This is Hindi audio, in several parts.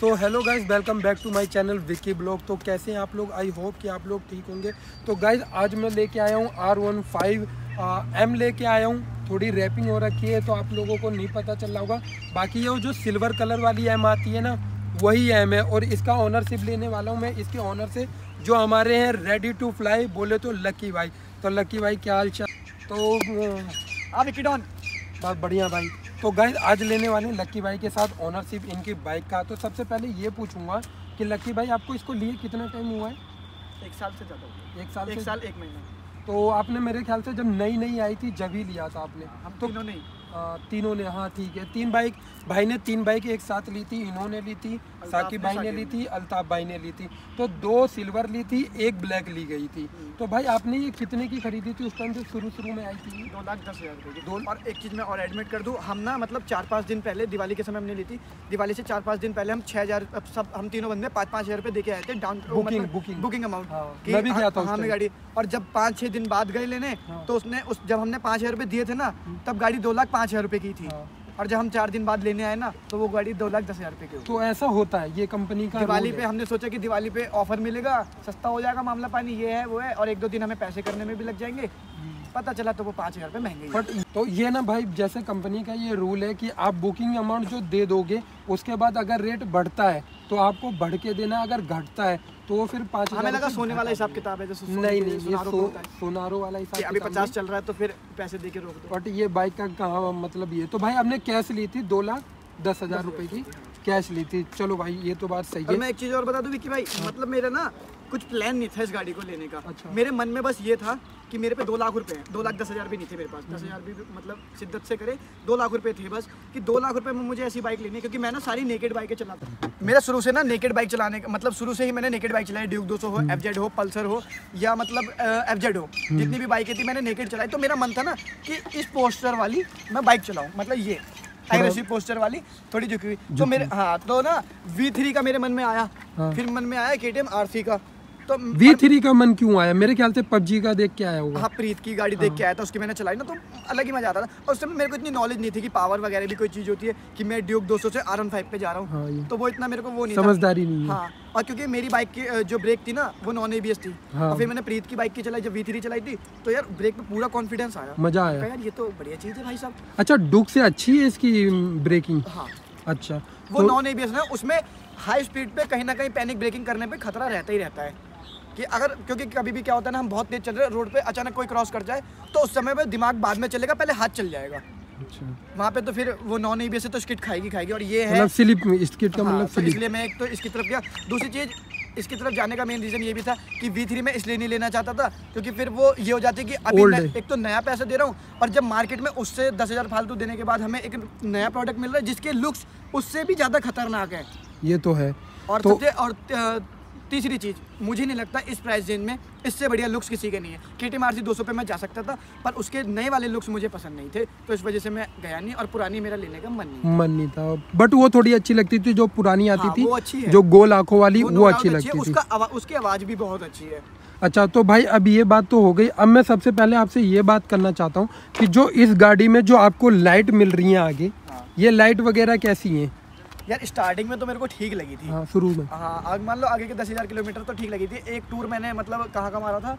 So hello guys, welcome back to my channel Vicky blog. तो कैसे हैं आप लोग? आई होप कि आप लोग ठीक होंगे। तो गाइज आज मैं लेके आया हूँ R15M लेके आया हूँ। थोड़ी रैपिंग हो रखी है तो आप लोगों को नहीं पता चल रहा होगा। बाकी ये जो सिल्वर कलर वाली M आती है ना, वही M है। और इसका ऑनरशिप लेने वाला हूँ मैं इसके ऑनर से, जो हमारे हैं रेडी टू फ्लाई, बोले तो लकी भाई। तो लकी भाई क्या हाल चाल? तो विकी डॉन बहुत बढ़िया भाई। तो गाइस आज लेने वाले लकी भाई के साथ ऑनरशिप इनकी बाइक का। तो सबसे पहले ये पूछूंगा कि लकी भाई आपको इसको लिए कितना टाइम हुआ है? 1 साल से ज़्यादा हो गया। 1 साल? 1 साल 1 महीना। तो आपने मेरे ख्याल से जब नई आई थी जब ही लिया था आपने? हम तो तीनों नहीं, तीनों ने, हाँ ठीक है। 3 बाइक भाई ने 3 बाइक एक साथ ली थी। इन्होंने ली थी, साकिब भाई ने ली थी, अल्ताफ भाई ने ली थी। तो 2 सिल्वर ली थी, 1 ब्लैक ली गई थी। तो भाई आपने ये कितने की खरीदी थी उस टाइम से? शुरू में आई थी 2,10,000 रुपये की। और एक चीज़ मैं और एडमिट कर दूँ, हम ना मतलब 4-5 दिन पहले, दिवाली के समय हमने ली थी। दिवाली से 4-5 दिन पहले हम 6,000, सब हम तीनों बंदे 5-5 हज़ार रुपये दे के आए थे डाउन बुकिंग अमाउंट। मैं भी गया था हमें गाड़ी। और जब 5-6 दिन बाद गए लेने, तो उसने जब हमने 5,000 रुपये दिए थे ना, तब गाड़ी 2,05,000 रुपये की थी। और जब हम 4 दिन बाद लेने आए ना, तो वो गाड़ी 2,10,000 रुपये की। तो ऐसा होता है, ये कंपनी का दिवाली पे हमने सोचा कि दिवाली पे ऑफर मिलेगा, सस्ता हो जाएगा मामला पानी, ये है वो है, और 1-2 दिन हमें पैसे करने में भी लग जाएंगे। पता चला तो वो 5,000 रुपये महंगे। बट तो ये ना भाई, जैसे कंपनी का ये रूल है कि आप बुकिंग अमाउंट जो दे दोगे, उसके बाद अगर रेट बढ़ता है तो आपको बढ़ के देना, अगर घटता है तो वो फिर 5,000। हमें लगा सोने वाला हिसाब किताब है, जैसे नहीं, ये सोनारो वाला हिसाब। अभी 50 चल रहा है तो फिर पैसे दे के रोक दो। बट ये बाइक का कहाँ मतलब ये तो भाई हमने कैश ली थी 2,10,000 रुपये की कैश ली थी। चलो भाई ये तो बात सही है। मैं एक चीज़ और बता दूं विकी भाई, मतलब मेरा ना कुछ प्लान नहीं था इस गाड़ी को लेने का। अच्छा। मेरे मन में बस ये था कि मेरे पे 2 लाख रुपए हैं। 2,10,000 भी नहीं थे मेरे पास। 10,000 भी मतलब शिद्दत से करे 2 लाख रुपए थे बस, कि 2 लाख रुपए में मुझे ऐसी बाइक लेनी है। क्योंकि मैं ना सारी नेकेड बाइकें चलाता हूँ। मेरा शुरू से ना नेकेड बाइक चलाने का मतलब, शुरू से ही मैंने नेकेड बाइक चलाई। ड्यूक 200 हो, FZ हो, पल्सर हो, या मतलब FZ हो, जितनी भी बाइकें थी मैंने नेकेड चलाई। तो मेरा मन था ना कि इस पोस्टर वाली मैं बाइक चलाऊँ, मतलब ये एग्रेसिव पोस्टर वाली, थोड़ी झुकी हुई। तो मेरे तो ना V3 का मेरे मन में आया। फिर मन में आया KTM RC का। तो V3 का मन क्यों आया? मेरे ख्याल से PUBG का देख के आया होगा। हाँ, प्रीत की गाड़ी देख के आया था, उसकी मैंने चलाई ना, तो अलग ही मजा आता था। और उस समय मेरे को इतनी नॉलेज नहीं थी कि पावर वगैरह भी कोई चीज़ होती है, कि मैं ड्यूक 200 से R15 पे जा रहा हूँ। तो वो इतना मेरे को वो नहीं, समझदारी नहीं है। हाँ, और क्योंकि मेरी बाइक की जो ब्रेक थी ना, वो नॉन ABS थी। और फिर मैंने प्रीत की बाइक की चलाई, जब V3 चलाई थी, तो यार ब्रेक पे पूरा कॉन्फिडेंस आया, मजा आया यार ये तो बढ़िया चीज़ है भाई साहब। अच्छा, ड्यूक से अच्छी है इसकी ब्रेकिंग? हाँ अच्छा, वो नॉन ABS है, उसमें हाई स्पीड पे कहीं ना कहीं पैनिक ब्रेकिंग करने पे खतरा रहता ही रहता है। कि अगर, क्योंकि कभी भी क्या होता है ना, हम बहुत तेज चल रहे हैं रोड पे, अचानक कोई क्रॉस कर जाए तो उस समय पे दिमाग बाद में चलेगा, पहले हाथ चल जाएगा। अच्छा, वहाँ पे तो फिर वो नॉन ABS से तो स्किड खाएगी। और ये है मतलब स्लिप, स्किड का मतलब तो स्लिप। इसलिए मैं एक तो इसकी तरफ गया। दूसरी चीज़, इसकी तरफ जाने का मेन रीज़न ये भी था कि V3 में इसलिए नहीं लेना चाहता था, क्योंकि फिर वो ये हो जाती कि अभी मैं एक तो नया पैसा दे रहा हूँ, और जब मार्केट में उससे 10,000 फालतू देने के बाद हमें एक नया प्रोडक्ट मिल रहा है जिसके लुक्स उससे भी ज़्यादा खतरनाक है। ये तो है। और तो तीसरी चीज़, मुझे नहीं लगता इस प्राइस रेंज में इससे बढ़िया लुक्स किसी के नहीं है। KTM RC 200 पे मैं जा सकता था, पर उसके नए वाले लुक्स मुझे पसंद नहीं थे, तो इस वजह से मैं गया नहीं। और पुरानी मेरा लेने का मन नहीं था। बट वो थोड़ी अच्छी लगती थी जो पुरानी आती थी, वो अच्छी है। जो गोल आंखों वाली, वो अच्छी लगती थी। उसकी आवाज़ भी बहुत अच्छी है। अच्छा, तो भाई अब ये बात तो हो गई। अब मैं सबसे पहले आपसे ये बात करना चाहता हूँ कि जो इस गाड़ी में जो आपको लाइट मिल रही है आगे, ये लाइट वगैरह कैसी है? यार स्टार्टिंग में तो मेरे को ठीक लगी थी। हाँ, शुरू में। हाँ, मान लो आगे के 10,000 किलोमीटर तो ठीक लगी थी। एक टूर मैंने मतलब कहाँ का मारा था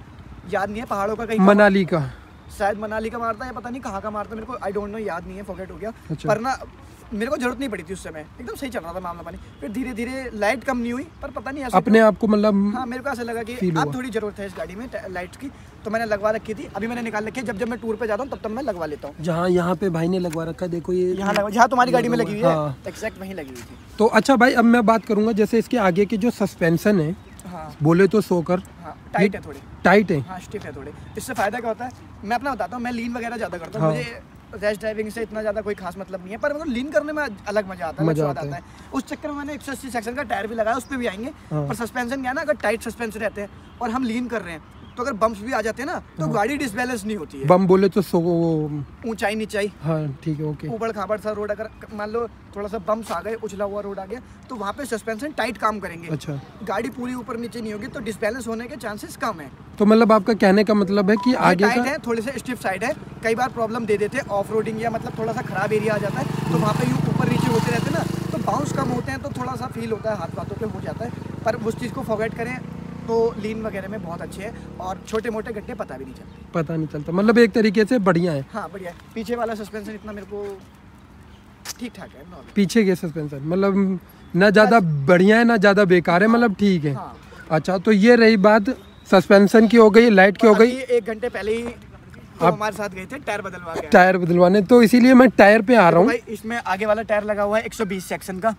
याद नहीं है, पहाड़ों का कहीं, मनाली का शायद मनाली का मारता है, पता नहीं कहाँ का मारता, मेरे को आई डोंट नो, याद नहीं है, फॉरगेट हो गया। अच्छा। पर ना मेरे को जरूरत नहीं पड़ी थी उस समय, एकदम सही चल रहा था मामला पानी। फिर धीरे धीरे लाइट कम नहीं हुई, पर पता नहीं ऐसा अपने आप को मतलब। हाँ, मेरे को ऐसा लगा कि अब थोड़ी जरूरत है इस गाड़ी में लाइट्स की, तो मैंने लगवा रखी थी। अभी मैंने निकाल रखी है, जब मैं टूर पे जाता हूँ तब मैं लगवा लेता हूँ। जहाँ यहाँ पे भाई ने लगवा रखा है, देखो ये जहाँ तुम्हारी गाड़ी में लगी हुई है, एग्जैक्ट वहीं लगी हुई थी। तो अच्छा भाई, अब मैं बात करूंगा जैसे इसके आगे के जो सस्पेंशन है, बोले तो सोकर टाइट है, थोड़ी टाइट है। हाँ, स्टिफ है थोड़ी। इससे फायदा क्या होता है, मैं अपना बताता हूँ। मैं लीन वगैरह ज़्यादा करता हूँ, मुझे रैश ड्राइविंग से इतना ज़्यादा कोई खास मतलब नहीं है, पर मतलब लीन करने में अलग मजा आता है, स्वाद आता है। उस चक्कर में मैंने 180 सेक्शन का टायर भी लगाया, उस पर भी आएंगे। पर सस्पेंशन क्या है ना, अगर टाइट सस्पेंशन रहते हैं और हम लीन कर रहे हैं, तो अगर बम्प्स भी आ जाते हैं ना, तो गाड़ी डिसबैलेंस नहीं होती है। बम बोले तो ऊंचाई नीचाई, हाँ ठीक है, ओके। ऊबड़ खाबड़ सा रोड, अगर मान लो थोड़ा सा बम्प्स आ गए, उछला हुआ रोड आ गया, तो वहाँ पे सस्पेंशन टाइट काम करेंगे। अच्छा, गाड़ी पूरी ऊपर नीचे नहीं होगी, तो डिसबैलेंस होने के चांसेस कम है। तो मतलब आपका कहने का मतलब है कि आगे टाइट है, थोड़े से स्टिफ साइड है, कई बार प्रॉब्लम दे देते हैं ऑफ रोडिंग, या मतलब थोड़ा सा खराब एरिया आ जाता है, तो वहाँ पे यूँ ऊपर नीचे होते रहते हैं ना, तो बाउंस कम होते हैं तो थोड़ा सा फील होता है, हाथ वाथों पे हो जाता है, पर उस चीज़ को फॉरगेट करें तो लीन वगैरह में बहुत अच्छे है और छोटे मोटे गड्ढे पता भी नहीं चलते। पता नहीं चलता, मतलब एक तरीके से बढ़िया है। हाँ बढ़िया है। पीछे वाला सस्पेंशन इतना मेरे को ठीक ठाक है। पीछे के सस्पेंशन मतलब ना ज़्यादा बढ़िया है ना ज़्यादा बेकार है, मतलब ठीक है। हाँ। अच्छा, तो ये रही बात सस्पेंशन की हो गई, लाइट की हो गई। 1 घंटे पहले ही तो हमारे साथ गए थे टायर बदलवा के। टायर बदलवाने, तो इसीलिए मैं टायर पे आ रहा हूँ। भाई इसमें आगे वाला टायर लगा हुआ है 120 सेक्शन का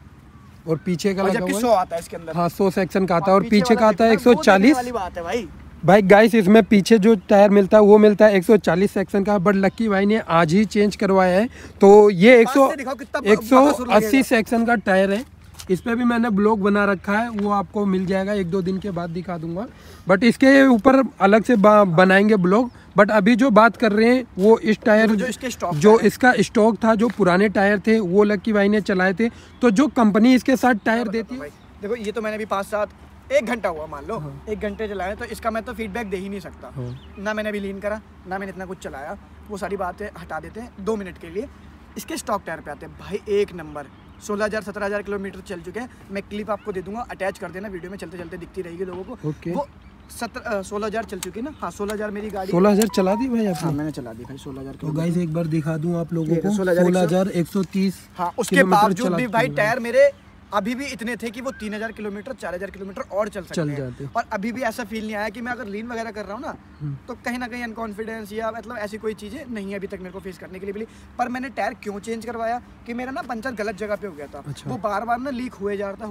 और पीछे का लगा जबकि हुआ 100 है। आता है इसके अंदर। हाँ 100 सेक्शन का आता है और पीछे का आता है वाला 140। वाली बात है भाई। भाई गाइस, इसमें पीछे जो टायर मिलता है वो मिलता है 140 सेक्शन का, बट लक्की भाई ने आज ही चेंज करवाया है, तो ये 180 सेक्शन का टायर है। इस पे भी मैंने ब्लॉग बना रखा है, वो आपको मिल जाएगा, 1-2 दिन के बाद दिखा दूंगा, बट इसके ऊपर अलग से बनाएंगे ब्लॉग। बट अभी जो बात कर रहे हैं वो इस टायर जो इसका स्टॉक था, जो पुराने टायर थे वो लक्की भाई ने चलाए थे। तो जो कंपनी इसके साथ टायर देती है, देखो ये तो मैंने अभी 1 घंटा हुआ मान लो। हाँ। 1 घंटे चलाया तो इसका मैं तो फीडबैक दे ही नहीं सकता। हाँ। ना मैंने अभी लीन करा, ना मैंने इतना कुछ चलाया, वो सारी बातें हटा देते हैं 2 मिनट के लिए। इसके स्टॉक टायर पे आते हैं भाई, 1 नंबर 16,000-17,000 किलोमीटर चल चुके हैं। मैं क्लिप आपको दे दूंगा, अटैच कर देना, वीडियो में चलते चलते दिखती रहेगी लोगों को। वो 16,000 चल चुकी ना। हाँ 16,000 मेरी गाड़ी 16,000 चला दी भाई आपने? हाँ मैंने चला दी भाई 16,000। तो गाइस एक बार दिखा दूं आप लोगों को 16,130। हाँ उसके बावजूद भी भाई टायर मेरे अभी भी इतने थे कि वो 3,000 किलोमीटर 4,000 किलोमीटर और चल सकते हैं। और अभी भी ऐसा फील नहीं आया कि मैं अगर लीन वगैरह कर रहा हूँ ना तो कहीं ना कहीं अनकॉन्फिडेंस या मतलब ऐसी कोई चीज़ें नहीं है अभी तक मेरे को फेस करने के लिए मिली। पर मैंने टायर क्यों चेंज करवाया कि मेरा ना पंचर गलत जगह पे हो गया था। अच्छा। वो बार बार ना लीक हुए जा रहा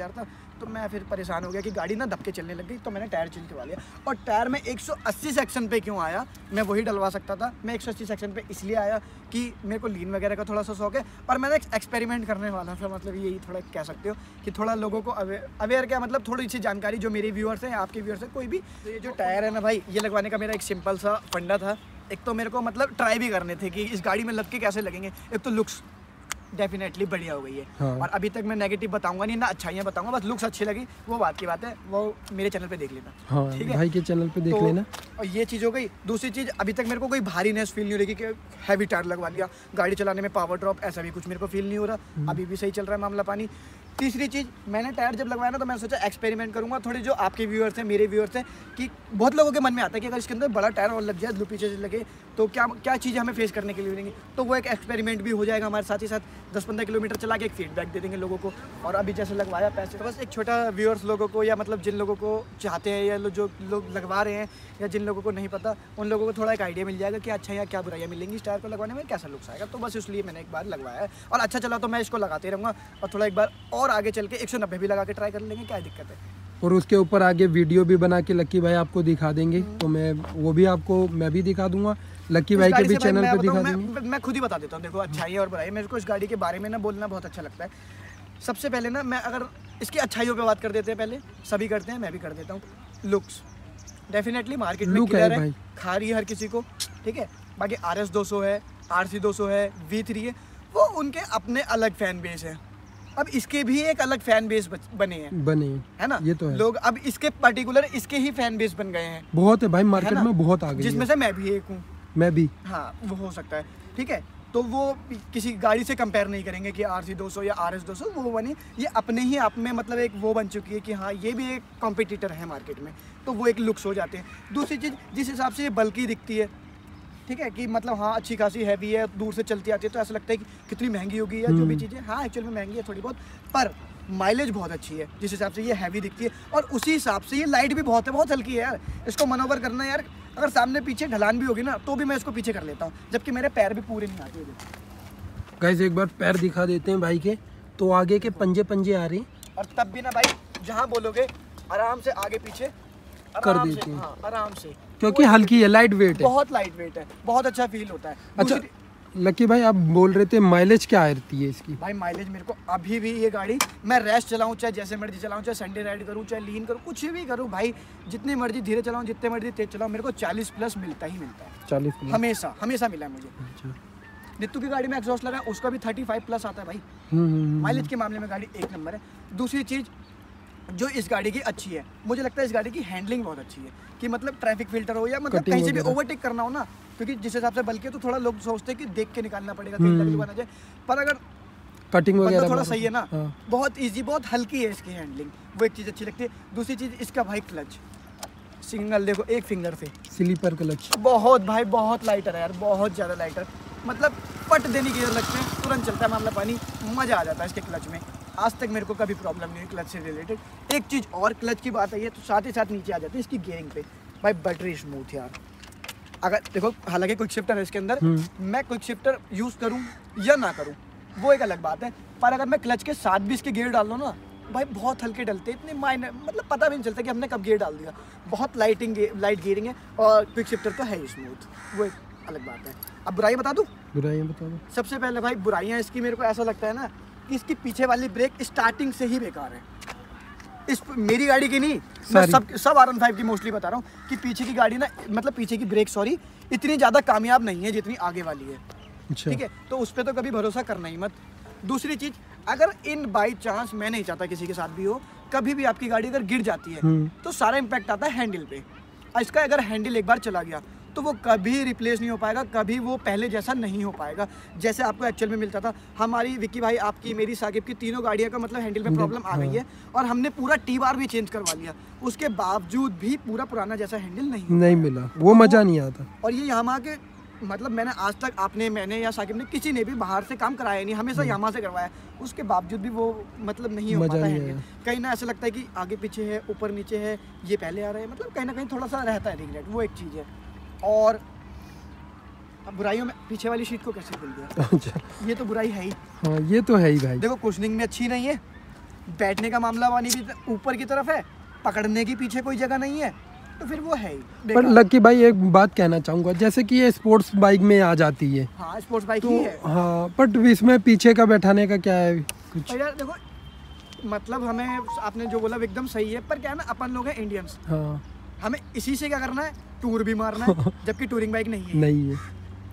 था, तो मैं फिर परेशान हो गया कि गाड़ी ना दबके चलने लग गई, तो मैंने टायर चेंज करवा लिया। और टायर में 180 सेक्शन पे क्यों आया, मैं वही डलवा सकता था। मैं 180 सेक्शन पे इसलिए आया कि मेरे को लीन वगैरह का थोड़ा सा शौक है और मैंने एक्सपेरिमेंट करने वाला था, मतलब यही थोड़ा कह सकते हो कि थोड़ा लोगों को अवेयर क्या मतलब थोड़ी सी जानकारी जो मेरे व्यूअर्स हैं, आपके व्यूअर्स हैं, कोई भी। तो ये जो टायर है ना भाई, ये लगवाने का मेरा एक सिंपल सा फंडा था। एक तो मेरे को मतलब ट्राई भी करने थे कि इस गाड़ी में लग के कैसे लगेंगे। एक तो लुक्स डेफिनेटली बढ़िया हो गई है। हाँ। और अभी तक मैं नेगेटिव बताऊंगा नहीं ना, अच्छाइयाँ बताऊंगा, बस लुक्स अच्छी लगी वो बात की बात है, वो मेरे चैनल पे देख लेना। हाँ, ठीक है भाई के चैनल पे देख लेना। और ये चीज़ हो गई। दूसरी चीज़, अभी तक मेरे को कोई भारीनेस फील नहीं हो रही कि हैवी टायर लगवा लिया, गाड़ी चलाने में पावर ड्रॉप ऐसा भी कुछ मेरे को फील नहीं हो रहा। अभी भी सही चल रहा है मामला पानी। तीसरी चीज़, मैंने टायर जब लगवाया ना तो मैंने सोचा एक्सपेरिमेंट करूंगा। थोड़े जो आपके व्यूअर्स हैं, मेरे व्यूअर्स हैं, कि बहुत लोगों के मन में आता है कि अगर इसके अंदर बड़ा टायर और लग जाए, पीछे से लगे, तो क्या चीज़ें हमें फेस करने के लिए मिलेंगी। तो वो एक एक्सपेरिमेंट भी हो जाएगा हमारे साथ ही साथ। 10-15 किलोमीटर चला के एक फीडबैक दे देंगे लोगों को। और अभी जैसे लगवाया पैसे, तो बस एक छोटा व्यूअर्स लोगों को, या मतलब जिन लोगों को चाहते हैं या जो लोग लगवा रहे हैं, या जिन लोगों को नहीं पता, उन लोगों को थोड़ा एक आइडिया मिल जाएगा कि अच्छा या क्या बुराइयाँ मिलेंगी इस टायर को लगवाने में, कैसा लुक्स आएगा। तो बस इसलिए मैंने एक बार लगवाया है और अच्छा चला तो मैं इसको लगाते रहूँगा। और थोड़ा एक बार और आगे चल के 190 भी लगा के ट्राई कर लेंगे, क्या दिक्कत है। और उसके ऊपर आगे वीडियो भी बना के लक्की भाई आपको दिखा देंगे, तो मैं वो भी आपको मैं भी दिखा दूंगा, लक्की भाई के भी चैनल पे दिखा देंगे। मैं खुद ही बता देता हूँ, देखो अच्छाई और बुराई, मेरे को इस गाड़ी के बारे में ना बोलना बहुत अच्छा लगता है। सबसे पहले ना मैं अगर इसकी अच्छाइयों पे बात कर देते हैं, पहले सभी करते हैं, मैं भी कर देता हूँ। लुक्स डेफिनेटली मार्केट में क्लियर है, खा रही है हर किसी को, ठीक है। बाकी RS 200 है, RC 200 है, V3 है, वो उनके अपने अलग फैन बेस है। अब इसके भी एक अलग फैन बेस बने हैं, है ना। ये तो है। लोग अब इसके पर्टिकुलर इसके ही फैन बेस बन गए हैं, बहुत है भाई मार्केट में, बहुत आ गए, जिसमें से मैं भी एक हूँ। मैं भी, हाँ वो हो सकता है, ठीक है। तो वो किसी गाड़ी से कंपेयर नहीं करेंगे कि RC 200 या RS 200 वो बनी, ये अपने ही आप में मतलब एक वो बन चुकी है कि हाँ ये भी एक कॉम्पिटिटर है मार्केट में, तो वो एक लुक्स हो जाते हैं। दूसरी चीज़, जिस हिसाब से ये बल्कि दिखती है, ठीक है, कि मतलब हाँ अच्छी खासी हैवी है, दूर से चलती आती है तो ऐसा लगता है कि कितनी महंगी होगी या जो भी चीज़ें, हाँ एक्चुअल में महंगी है थोड़ी बहुत, पर माइलेज बहुत अच्छी है जिस हिसाब से ये हैवी दिखती है। और उसी हिसाब से ये लाइट भी बहुत है, बहुत हल्की है यार। इसको मनोवर करना यार, अगर सामने पीछे ढलान भी होगी ना तो भी मैं इसको पीछे कर लेता हूँ, जबकि मेरे पैर भी पूरे नहीं आते। गाइस एक बार पैर दिखा देते हैं भाई के, तो आगे के पंजे आ रही हैं, और तब भी ना भाई जहाँ बोलोगे आराम से आगे पीछे कर देती हैं, हाँ, आराम से, क्योंकि हल्की है, लाइट वेट है, बहुत लाइट वेट है, बहुत अच्छा फील होता है। अच्छा लकी भाई आप बोल रहे थे माइलेज क्या आती है इसकी? भाई माइलेज मेरे को अभी भी, ये गाड़ी मैं रेस्ट चलाऊं, चाहे जैसे मर्जी चलाऊं, चाहे संडे राइड करूं, चाहे लीन करूं, कुछ भी करूं भाई, जितनी मर्जी धीरे चलाऊं, जितने मर्जी तेज चलाऊं, मेरे को 40+ मिलता ही मिलता है। 40+ हमेशा हमेशा मिला है मुझे। अच्छा। नित्तू की गाड़ी में एग्जॉस्ट लगा, उसका भी 35+ आता है भाई। माइलेज के मामले में गाड़ी एक नंबर है। दूसरी चीज़ जो इस गाड़ी की अच्छी है, मुझे लगता है इस गाड़ी की हैंडलिंग बहुत अच्छी है, कि मतलब ट्रैफिक फिल्टर हो या मतलब कहीं से भी ओवरटेक करना हो ना, क्योंकि जिस हिसाब से बल्कि तो थोड़ा लोग सोचते हैं कि देख के निकालना पड़ेगा, कहीं लग जाए, पर अगर कटिंग बंदा वगैरह थोड़ा सही है ना। हाँ। बहुत इजी, बहुत हल्की है इसकी हैंडलिंग, वो एक चीज़ अच्छी लगती है। दूसरी चीज़ इसका भाई क्लच सिंगल, देखो एक फिंगर से, स्लीपर क्लच बहुत भाई बहुत लाइटर है यार, बहुत ज़्यादा लाइटर, मतलब पट देने की जरूरत लगती है, तुरंत चलता है मामला पानी, मज़ा आ जाता है इसके क्लच में। आज तक मेरे को कभी प्रॉब्लम नहीं हुई क्लच से रिलेटेड। एक चीज़ और क्लच की बात आई है तो साथ ही साथ नीचे आ जाती है इसकी गियरिंग पे, भाई बटरी स्मूथ यार। अगर देखो, हालांकि क्विक शिफ्टर है इसके अंदर, मैं क्विक शिफ्टर यूज़ करूँ या ना करूँ वो एक अलग बात है, पर अगर मैं क्लच के साथ भी इसके गियर डाल दूँ ना भाई, बहुत हल्के डलते, इतने माइनर, मतलब पता भी नहीं चलता कि हमने कब गियर डाल दिया। बहुत लाइट गियरिंग है और क्विक शिफ्टर तो है ही स्मूथ, वो एक अलग बात है। अब बुराई बता दूँ? बुराइयां बता दो। सबसे पहले भाई बुराइयाँ इसकी मेरे को ऐसा लगता है ना कि इसकी पीछे वाली ब्रेक स्टार्टिंग से ही बेकार है। इस मेरी गाड़ी की नहीं, मैं सब R15 की मोस्टली बता रहा हूँ कि पीछे की गाड़ी ना, मतलब पीछे की ब्रेक सॉरी, इतनी ज़्यादा कामयाब नहीं है जितनी आगे वाली है। अच्छा। ठीक है, तो उस पर तो कभी भरोसा करना ही मत। दूसरी चीज़, अगर इन बाई चांस, मैं नहीं चाहता किसी के साथ भी हो, कभी भी आपकी गाड़ी अगर गिर जाती है तो सारा इम्पैक्ट आता है हैंडल पे। इसका अगर हैंडल एक बार चला गया तो वो कभी रिप्लेस नहीं हो पाएगा, कभी वो पहले जैसा नहीं हो पाएगा जैसे आपको एक्चुअल में मिलता था। हमारी विक्की भाई, आपकी, मेरी, साकिब की, तीनों गाड़ियों का मतलब हैंडल में प्रॉब्लम आ गई है और हमने पूरा टी बार भी चेंज करवा लिया, उसके बावजूद भी पूरा पुराना जैसा हैंडल नहीं मिला, वो मज़ा नहीं आता। और ये यामाहा के, मतलब मैंने आज तक, मैंने या साकिब ने, किसी ने भी बाहर से काम कराया नहीं, हमेशा यामाहा से करवाया, उसके बावजूद भी वो मतलब नहीं हो पाता है। कहीं ना ऐसा लगता है कि आगे पीछे है, ऊपर नीचे है, ये पहले आ रहा है, मतलब कहीं ना कहीं थोड़ा सा रहता है रिग्रेट, वो एक चीज़ है। और अब बुराइयों में पीछे वाली सीट को कैसे भूल गया? अच्छा, ये तो बुराई है ही। हाँ ये तो है ही भाई। देखो कुशनिंग में अच्छी नहीं है, बैठने का मामला वानी भी ऊपर की तरफ है, पकड़ने की पीछे कोई जगह नहीं है, तो फिर वो है ही। पर लक्की भाई एक बात कहना चाहूँगा, जैसे कि ये स्पोर्ट्स बाइक में आ जाती है। हाँ स्पोर्ट्स बाइक तो, ही है। हाँ, बट इसमें पीछे का बैठाने का क्या है कुछ? यार देखो, मतलब हमें, आपने जो बोला एकदम सही है, पर क्या है ना, अपन लोग हैं इंडियंस, हाँ, हमें इसी से क्या करना है, टूर भी मारना है, जबकि टूरिंग बाइक नहीं है।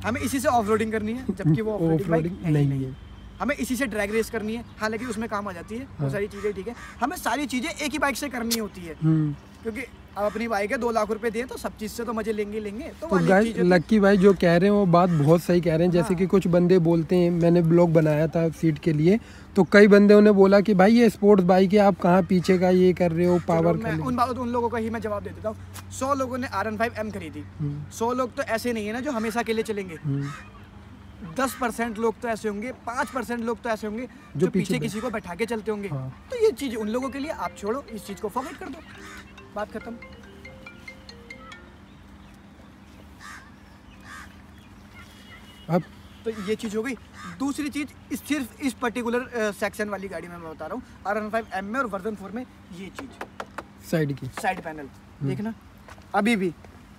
हमें इसी से ऑफ रोडिंग करनी है, जबकि वो ऑफ रोडिंग नहीं है। हमें इसी से ड्रैग रेस करनी है, हालांकि उसमें काम आ जाती है वो सारी चीज़ें, ठीक है। हमें सारी चीज़ें एक ही बाइक से करनी होती है, क्योंकि अब अपनी बाइक है, 2 लाख रुपए दिए तो सब चीज़ से तो मजे लेंगे। तो गाइस, लक्की भाई जो कह रहे हैं वो बात बहुत सही कह रहे हैं। जैसे कि कुछ बंदे बोलते हैं, मैंने ब्लॉग बनाया था सीट के लिए, तो कई बंदे उन्हें बोला कि भाई ये स्पोर्ट्स बाइक है, आप कहाँ पीछे का ये कर रहे हो, पावर कर उन लोगों को ही मैं जवाब दे देता हूँ। 100 लोगों ने R15M खरीदी, 100 लोग तो ऐसे नहीं है ना जो हमेशा के लिए चलेंगे, 10% लोग तो ऐसे होंगे, 5% लोग तो ऐसे होंगे जो पीछे किसी को बैठा के चलते होंगे। तो ये चीज़ उन लोगों के लिए, आप छोड़ो, इस चीज़ को फॉरवर्ड कर दो, बात खत्म। अब तो ये चीज़ हो गई। दूसरी चीज़, सिर्फ इस पर्टिकुलर सेक्शन वाली गाड़ी में मैं बता रहा हूँ, R15M में और वर्जन 4 में, ये चीज़ साइड पैनल देखना, अभी भी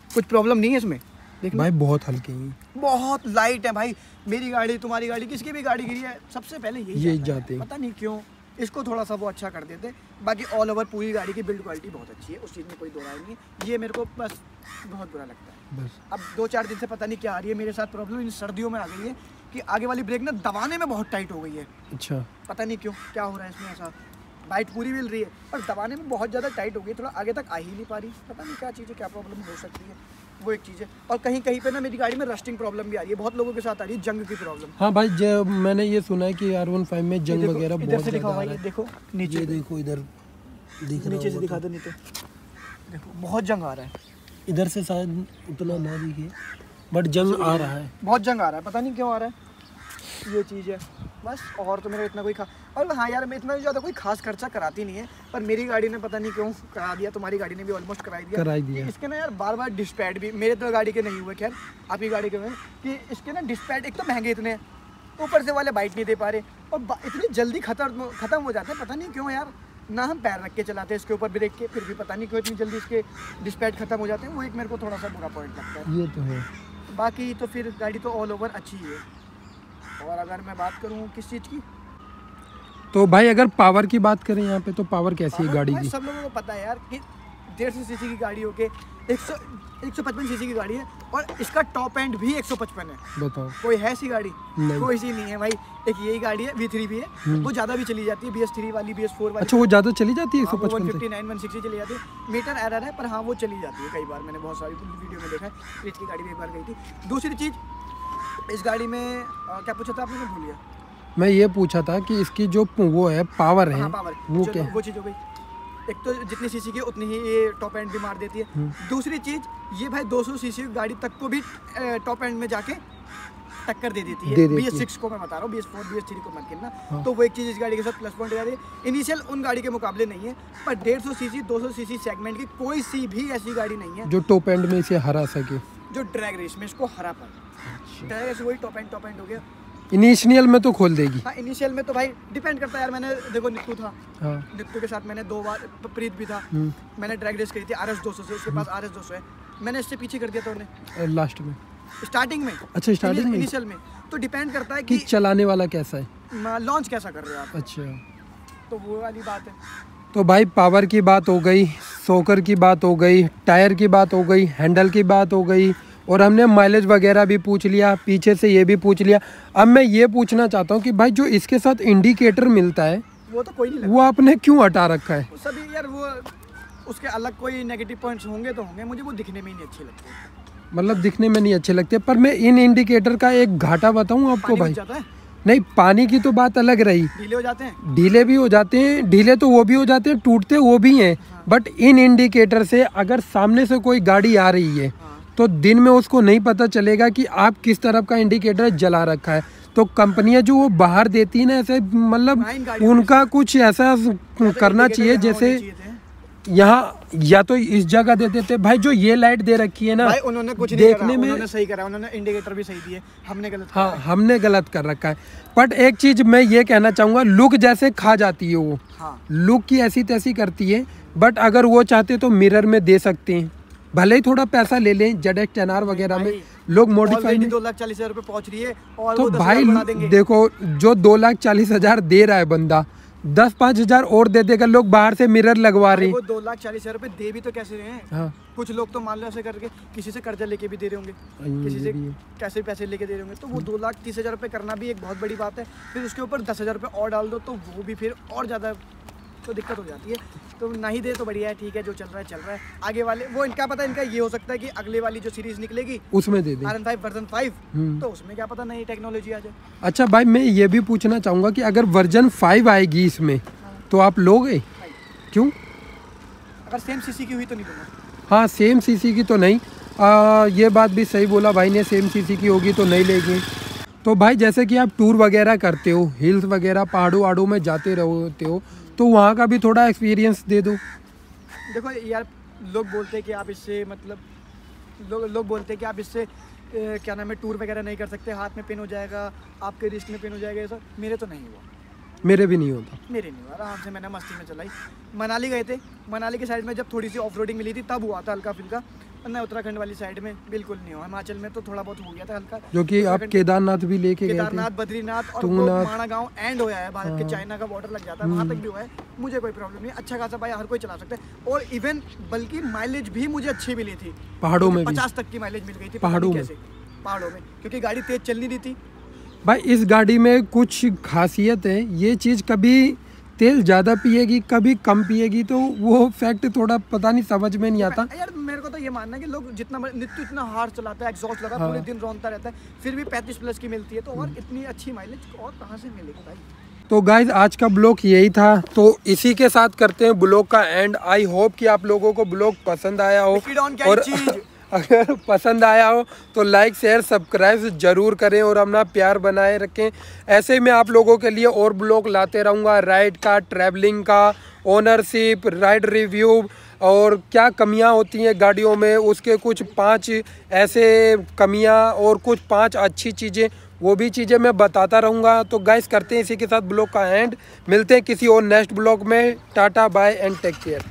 कुछ प्रॉब्लम नहीं है इसमें, देखना भाई बहुत हल्के हैं, बहुत लाइट है भाई। मेरी गाड़ी, तुम्हारी गाड़ी, किसकी भी गाड़ी गिरी है, सबसे पहले यही जाते हैं। पता नहीं क्यों, इसको थोड़ा सा वो अच्छा कर देते। बाकी ऑल ओवर पूरी गाड़ी की बिल्ड क्वालिटी बहुत अच्छी है, उस चीज़ में कोई दो राय नहीं है। ये मेरे को बस बहुत बुरा लगता है बस। अब 2-4 दिन से पता नहीं क्या आ रही है मेरे साथ प्रॉब्लम, इन सर्दियों में आ गई है कि आगे वाली ब्रेक ना दबाने में बहुत टाइट हो गई है। अच्छा, पता नहीं क्यों, क्या हो रहा है इसमें, ऐसा बाइट पूरी मिल रही है पर दबाने में बहुत ज़्यादा टाइट हो गई, थोड़ा आगे तक आ ही नहीं पा रही। पता नहीं क्या चीज़ है, क्या प्रॉब्लम हो सकती है, वो एक चीज़ है। और कहीं कहीं पे ना मेरी गाड़ी में रस्टिंग प्रॉब्लम भी आ रही है, बहुत लोगों के साथ आ रही है, जंग की प्रॉब्लम। हाँ भाई, मैंने ये सुना है कि R15 में जंग वगैरह बहुत से दिखाओ भाई, देखो नीचे, देखो इधर नीचे से दिखा दो, नीचे देखो बहुत जंग आ रहा है। इधर से शायद उतना ना दिखे, बट जंग आ रहा है, बहुत जंग आ रहा है, पता नहीं क्यों आ रहा है, ये चीज़ है बस। और तो मेरा इतना कोई और हाँ यार, मैं इतना ज़्यादा कोई खास खर्चा कराती नहीं है, पर मेरी गाड़ी ने पता नहीं क्यों करा दिया, तुम्हारी गाड़ी ने भी ऑलमोस्ट कराई दिया। इसके ना यार बार बार डिस्पैड भी, मेरे तो गाड़ी के नहीं हुए, खैर आपकी गाड़ी के हुए, कि इसके ना डिस्पैड एक तो महंगे इतने हैं, ऊपर से वाले बाइट नहीं दे पा रहे और इतनी जल्दी ख़त्म हो जाते हैं, पता नहीं क्यों यार। ना हम पैर रख के चलाते हैं इसके ऊपर ब्रेक के, फिर भी पता नहीं क्यों इतनी जल्दी इसके डिस्पैड ख़त्म हो जाते हैं, वो एक मेरे को थोड़ा सा बुरा पॉइंट लगता है। ये तो है, बाकी तो फिर गाड़ी तो ऑल ओवर अच्छी है। और अगर मैं बात करूँ किस चीज़ की, तो भाई अगर पावर की बात करें यहाँ पे, तो पावर कैसी है गाड़ी की? सब लोगों को पता है यार कि 150 सीसी की गाड़ी होके 155 सीसी की गाड़ी है और इसका टॉप एंड भी 155 है। बताओ, कोई है ऐसी गाड़ी? नहीं। कोई सी नहीं है भाई। एक यही गाड़ी है, V3 भी है, वो ज़्यादा भी चली जाती है, BS3 वाली, BS4 वाली। अच्छा, वो ज़्यादा चली जाती है 155 से? 159, 160 चली जाती है, मीटर एरर है, पर हाँ वो चली जाती है कई बार, मैंने बहुत सारी वीडियो में देखा है। प्रीत की गाड़ी भी एक बार गई थी। दूसरी चीज़, इस गाड़ी में क्या पूछा था आपने, मैं भूल गया। मैं ये पूछा था कि इसकी जो वो है पावर है, हाँ, पावर वो क्या वो चीज़ हो गई। एक तो जितनी सीसी की उतनी ही ये टॉप एंड भी मार देती है। दूसरी चीज़ ये भाई 200 सीसी गाड़ी तक को भी टॉप एंड में जाके टक्कर दे देती है। BS6 को मैं बता रहा हूँ, BS4 BS3 को मत गिनना। हाँ। तो वो एक चीज़ इस गाड़ी के साथ प्लस पॉइंट हो जाती है। इनिशियल उन गाड़ी के मुकाबले नहीं है, पर 150 सीसी 200 सीसी सेगमेंट की कोई सी भी ऐसी गाड़ी नहीं है जो टॉप एंड में इसे हरा सके, जो ड्रैग रेस में इसको हरा पाए। ड्रैग रेस वही टॉप एंड हो गया। इनिशियल में तो खोल देगी। हाँ, इनिशियल में तो भाई डिपेंड करता है यार। मैंने देखो नित्तू था, हाँ। नित्तू के साथ मैंने 2 बार, प्रीत भी था, मैंने ड्रैग रेस करी थी RS 200 से, उसके पास RS 200 है, मैंने इससे पीछे कर दिया था उन्हें लास्ट में, स्टार्टिंग में। अच्छा स्टार्टिंग में, इनिशियल में तो डिपेंड करता है कि चलाने वाला कैसा है, लॉन्च कैसा कर रहे हो आप। अच्छा तो वो वाली बात है। तो भाई पावर की बात हो गई, सोकर की बात हो गई, टायर की बात हो गई, हैंडल की बात हो गई, और हमने माइलेज वगैरह भी पूछ लिया, पीछे से ये भी पूछ लिया। अब मैं ये पूछना चाहता हूँ कि भाई जो इसके साथ इंडिकेटर मिलता है वो तो कोई नहीं लगता, वो आपने क्यों हटा रखा है? सभी यार वो उसके अलग कोई नेगेटिव पॉइंट्स होंगे तो होंगे, मुझे वो दिखने में ही नहीं अच्छे लगते। मतलब दिखने में नहीं अच्छे लगते, पर मैं इन इंडिकेटर का एक घाटा बताऊँ आपको भाई। जाता है, नहीं, पानी की तो बात अलग रही, ढीले हो जाते हैं, ढीले भी हो जाते हैं, ढीले तो वो भी हो जाते हैं, टूटते वो भी हैं। बट इन इंडिकेटर से अगर सामने से कोई गाड़ी आ रही है तो दिन में उसको नहीं पता चलेगा कि आप किस तरफ का इंडिकेटर जला रखा है। तो कंपनियां जो वो बाहर देती है ना, ऐसे मतलब उनका कुछ ऐसा करना चाहिए जैसे यहाँ या तो इस जगह दे देते भाई। जो ये लाइट दे रखी है ना भाई, उन्होंने कुछ देखने में उन्होंने सही करा, उन्होंने इंडिकेटर भी सही दिए, हमने गलत हाँ हमने गलत कर रखा है। बट एक चीज मैं ये कहना चाहूंगा, लुक जैसे खा जाती है वो, लुक की ऐसी तैसी करती है। बट अगर वो चाहते तो मिरर में दे सकते हैं, भले ही थोड़ा पैसा ले लें। ZX10R वगैरह में लोग मॉडिफाई 2,40,000 रुपए पहुंच रही है, और तो भाई देखो जो 2,40,000 दे रहा है बंदा, 10-5 हज़ार और दे देगा, लोग बाहर से मिरर लगवा रहे हैं। वो 2,40,000 रुपए दे भी तो कैसे रहे हैं। हाँ। कुछ लोग तो मान लो ऐसे करके किसी से कर्जा लेके भी दे रहे होंगे, किसी से कैसे पैसे लेके दे रहे होंगे। तो वो 2,30,000 रुपए करना भी एक बहुत बड़ी बात है। फिर उसके ऊपर 10,000 रुपए और डाल दो तो वो भी फिर और ज़्यादा तो दिक्कत हो जाती है। तो नहीं दे तो बढ़िया है, ठीक है, जो चल रहा है। आगे वाले वो इनका पता, इनका ये हो सकता है कि अगले वाली जो सीरीज निकलेगी उसमें दे दे RN5 वर्जन 5, तो उसमें क्या पता नई टेक्नोलॉजी आ जाए। अच्छा भाई, मैं ये भी पूछना चाहूँगा कि अगर वर्जन 5 आएगी इसमें तो आप लोगे? क्यों? अगर सेम सीसी की हुई तो नहीं दूंगा। हाँ, सेम सीसी की तो नहीं। ये बात भी सही बोला भाई ने, सेम सीसी की होगी तो नहीं लेंगे। तो भाई जैसे कि आप टूर वगैरह करते हो, हिल्स वगैरह पहाड़ों में जाते रहते हो, तो वहाँ का भी थोड़ा एक्सपीरियंस दे दो। देखो यार, लोग बोलते हैं कि आप इससे मतलब लोग बोलते हैं कि आप इससे क्या नाम है, टूर वगैरह नहीं कर सकते, हाथ में पिन हो जाएगा, आपके रिस्ट में पिन हो जाएगा। ये सब मेरे तो नहीं हुआ। मेरे भी नहीं होता। मेरे नहीं हुआ, आराम से मैंने मस्ती में चलाई। मनाली गए थे, मनाली की साइड में जब थोड़ी सी ऑफ रोडिंग मिली थी तब हुआ था हल्का फुल्का, वरना उत्तराखंड वाली साइड में बिल्कुल नहीं हुआ। हिमाचल में तो थोड़ा बहुत हो गया था हल्का। जो कि आप केदारनाथ भी लेके गए थे। केदारनाथ, बद्रीनाथ और माणा गाँव एंड होया है, भारत के चाइना का बॉर्डर लग जाता है, वहाँ तक भी हुआ है। मुझे कोई प्रॉब्लम नहीं, अच्छा खासा भाई हर कोई चला सकता है। और इवन बल्कि माइलेज भी मुझे अच्छी मिली थी, पहाड़ों में 50 तक की माइलेज मिल गई थी। पहाड़ों में क्योंकि गाड़ी तेज चल नहीं रही थी। भाई इस गाड़ी में कुछ खासियत है, ये चीज़ कभी तेल ज़्यादा पिएगी, कभी कम पिएगी, तो वो फैक्ट थोड़ा पता नहीं, समझ में नहीं आता यार। मेरे को तो ये मानना है कि लोग जितना नित्य इतना हार्ड चलाता है, एग्जॉस्ट लगा पूरे दिन रौनता रहता है, फिर भी 35 प्लस की मिलती है, तो और इतनी अच्छी माइलेज और कहाँ से मिलेगी भाई। तो गाइज आज का ब्लॉग यही था, तो इसी के साथ करते हैं ब्लॉग का एंड। आई होप कि आप लोगों को ब्लॉग पसंद आया हो, और अगर पसंद आया हो तो लाइक शेयर सब्सक्राइब जरूर करें और अपना प्यार बनाए रखें। ऐसे में आप लोगों के लिए और ब्लॉग लाते रहूँगा, राइड का, ट्रैवलिंग का, ओनरशिप, राइड रिव्यू, और क्या कमियां होती हैं गाड़ियों में, उसके कुछ 5 ऐसे कमियां और कुछ 5 अच्छी चीज़ें, वो भी चीज़ें मैं बताता रहूँगा। तो गाइस करते हैं इसी के साथ ब्लॉग का एंड, मिलते हैं किसी और नेक्स्ट ब्लॉग में। Tata bye and take care.